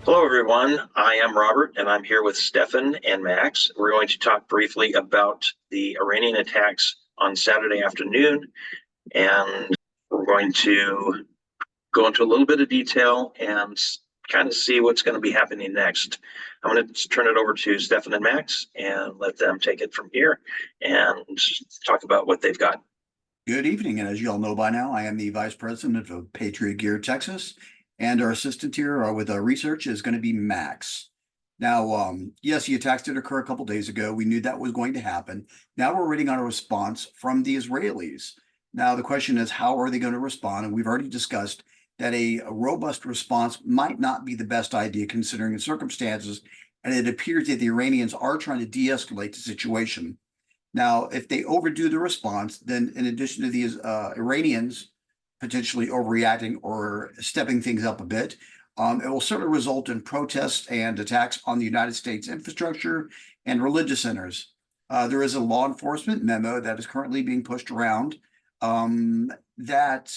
Hello, everyone. I am Robert, and I'm here with Stefan and Max. We're going to talk briefly about the Iranian attacks on Saturday afternoon, and we're going to go into a little bit of detail and kind of see what's going to be happening next. I'm going to turn it over to Stefan and Max and let them take it from here and talk about what they've got. Good evening, and as you all know by now, I am the Vice President of Patriot Gear Texas, and our assistant here with our research is going to be Max. Now, yes, the attacks did occur a couple days ago. We knew that was going to happen. Now we're waiting on a response from the Israelis. Now, the question is, how are they going to respond? And we've already discussed that a robust response might not be the best idea considering the circumstances, and it appears that the Iranians are trying to de-escalate the situation. Now, if they overdo the response, then in addition to these Iranians potentially overreacting or stepping things up a bit, it will certainly result in protests and attacks on the United States infrastructure and religious centers. There is a law enforcement memo that is currently being pushed around that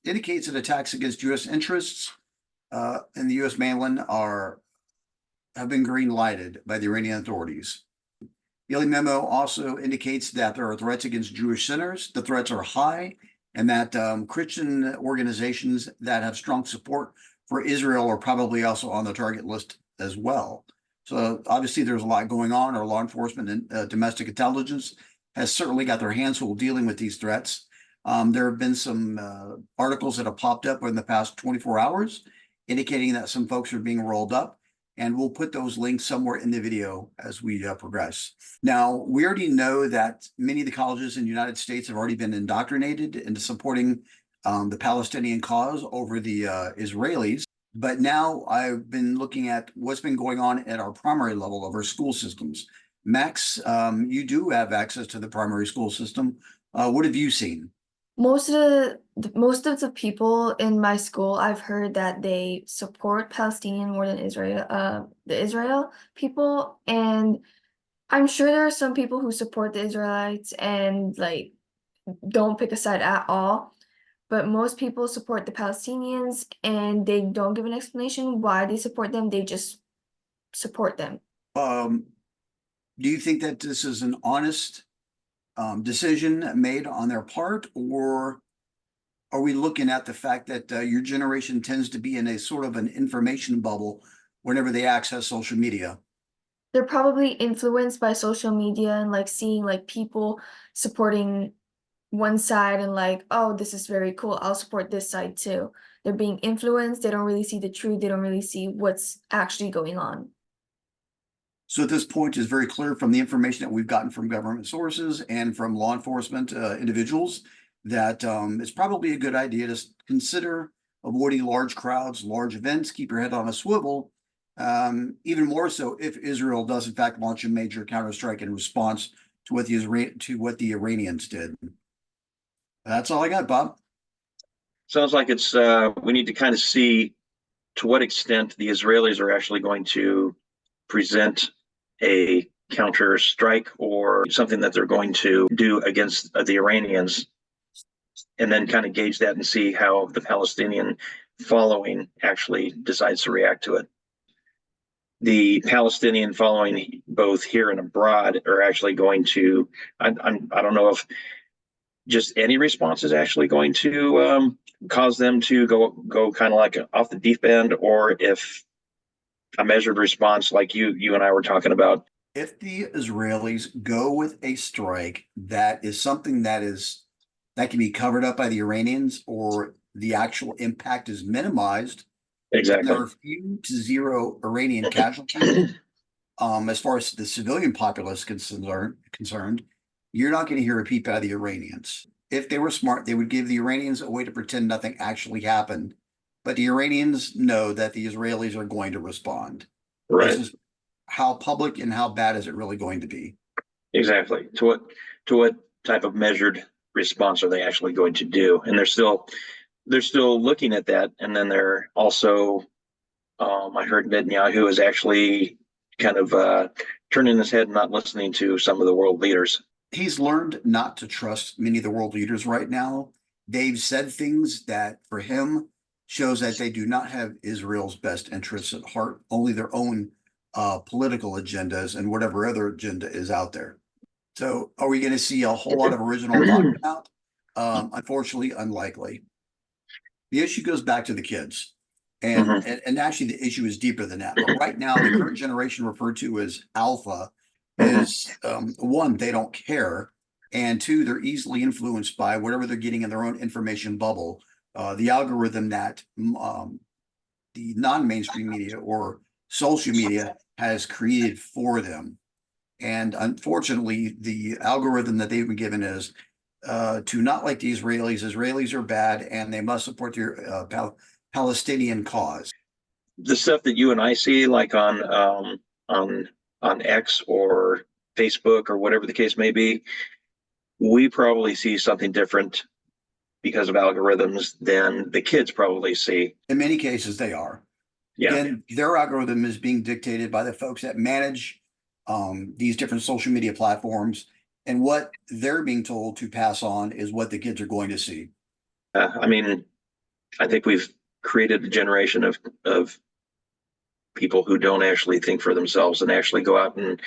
indicates that attacks against U.S. interests in the U.S. mainland have been green lighted by the Iranian authorities. The Daily Memo also indicates that there are threats against Jewish centers. The threats are high, and that Christian organizations that have strong support for Israel are probably also on the target list as well. So obviously there's a lot going on. Our law enforcement and domestic intelligence has certainly got their hands full dealing with these threats. There have been some articles that have popped up in the past 24 hours indicating that some folks are being rolled up. And we'll put those links somewhere in the video as we progress. Now, we already know that many of the colleges in the United States have already been indoctrinated into supporting the Palestinian cause over the Israelis. But now I've been looking at what's been going on at our primary level of our school systems. Max, you do have access to the primary school system. What have you seen? Most of the people in my school, I've heard that they support Palestinian more than the Israel people, and I'm sure there are some people who support the Israelites and like don't pick a side at all. But most people support the Palestinians, and they don't give an explanation why they support them. They just support them. Do you think that this is an honest decision made on their part, or are we looking at the fact that your generation tends to be in a sort of an information bubble whenever they access social media? They're probably influenced by social media and like seeing like people supporting one side and like, oh, this is very cool. I'll support this side too. They're being influenced. They don't really see the truth. They don't really see what's actually going on. So at this point, it's very clear from the information that we've gotten from government sources and from law enforcement individuals that it's probably a good idea to consider avoiding large crowds, large events, keep your head on a swivel, even more so if Israel does in fact launch a major counterstrike in response to what the Iranians did. That's all I got, Bob. Sounds like it's we need to kind of see to what extent the Israelis are actually going to present a counter strike or something that they're going to do against the Iranians, and then kind of gauge that and see how the Palestinian following actually decides to react to it. The Palestinian following, both here and abroad, are actually going to, I don't know if just any response is actually going to cause them to go kind of like off the deep end, or if a measured response like you and I were talking about. If the Israelis go with a strike, that is something that can be covered up by the Iranians, or the actual impact is minimized. Exactly. There are few to zero Iranian casualties. As far as the civilian populace concerned, you're not going to hear a peep out of the Iranians. If they were smart, they would give the Iranians a way to pretend nothing actually happened. But the Iranians know that the Israelis are going to respond. Right. It's just how public and how bad is it really going to be? Exactly. To what type of measured response are they actually going to do? And they're still looking at that. And then they're also, I heard Netanyahu is actually kind of turning his head and not listening to some of the world leaders. He's learned not to trust many of the world leaders right now. They've said things that for him shows that they do not have Israel's best interests at heart, only their own political agendas and whatever other agenda is out there. So are we going to see a whole lot of original thought come out? Unfortunately, unlikely. The issue goes back to the kids. And actually the issue is deeper than that. But right now, the current generation referred to as alpha is one, they don't care. And two, they're easily influenced by whatever they're getting in their own information bubble. The algorithm that the non-mainstream media or social media has created for them. And unfortunately, the algorithm that they've been given is to not like the Israelis. Israelis are bad and they must support their Palestinian cause. The stuff that you and I see, like on X or Facebook or whatever the case may be, we probably see something different because of algorithms than the kids probably see. In many cases, they are. Yeah. Again, their algorithm is being dictated by the folks that manage these different social media platforms, and what they're being told to pass on is what the kids are going to see. I mean, I think we've created a generation of people who don't actually think for themselves and actually go out and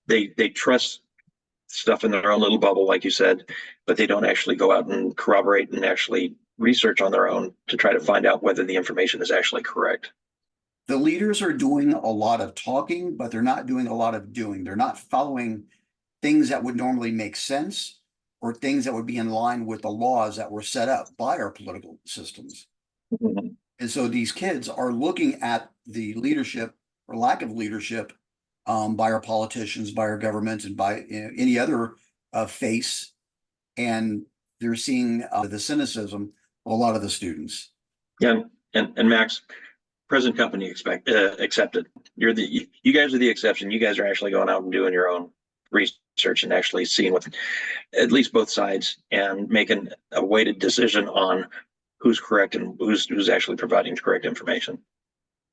they trust stuff in their own little bubble, like you said, but they don't actually go out and corroborate and actually research on their own to try to find out whether the information is actually correct. The leaders are doing a lot of talking, but they're not doing a lot of doing. They're not following things that would normally make sense or things that would be in line with the laws that were set up by our political systems. Mhm. And so these kids are looking at the leadership or lack of leadership by our politicians, by our governments, and by any other face. And they're seeing the cynicism of a lot of the students. Yeah, and Max, present company accepted. You guys are the exception. You guys are actually going out and doing your own research and actually seeing what at least both sides and making a weighted decision on who's correct and who's actually providing correct information.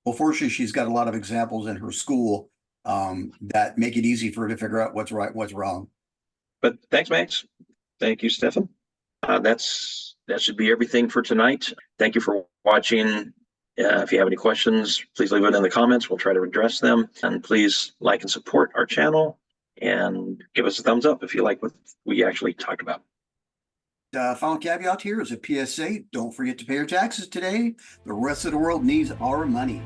Well, fortunately, she's got a lot of examples in her school that make it easy for her to figure out what's right, what's wrong. But thanks, Max. Thank you, Stefan. That should be everything for tonight. Thank you for watching. If you have any questions, please leave it in the comments. We'll try to address them. And please like and support our channel and give us a thumbs up if you like what we actually talked about. Final caveat here is a PSA. Don't forget to pay your taxes today. The rest of the world needs our money.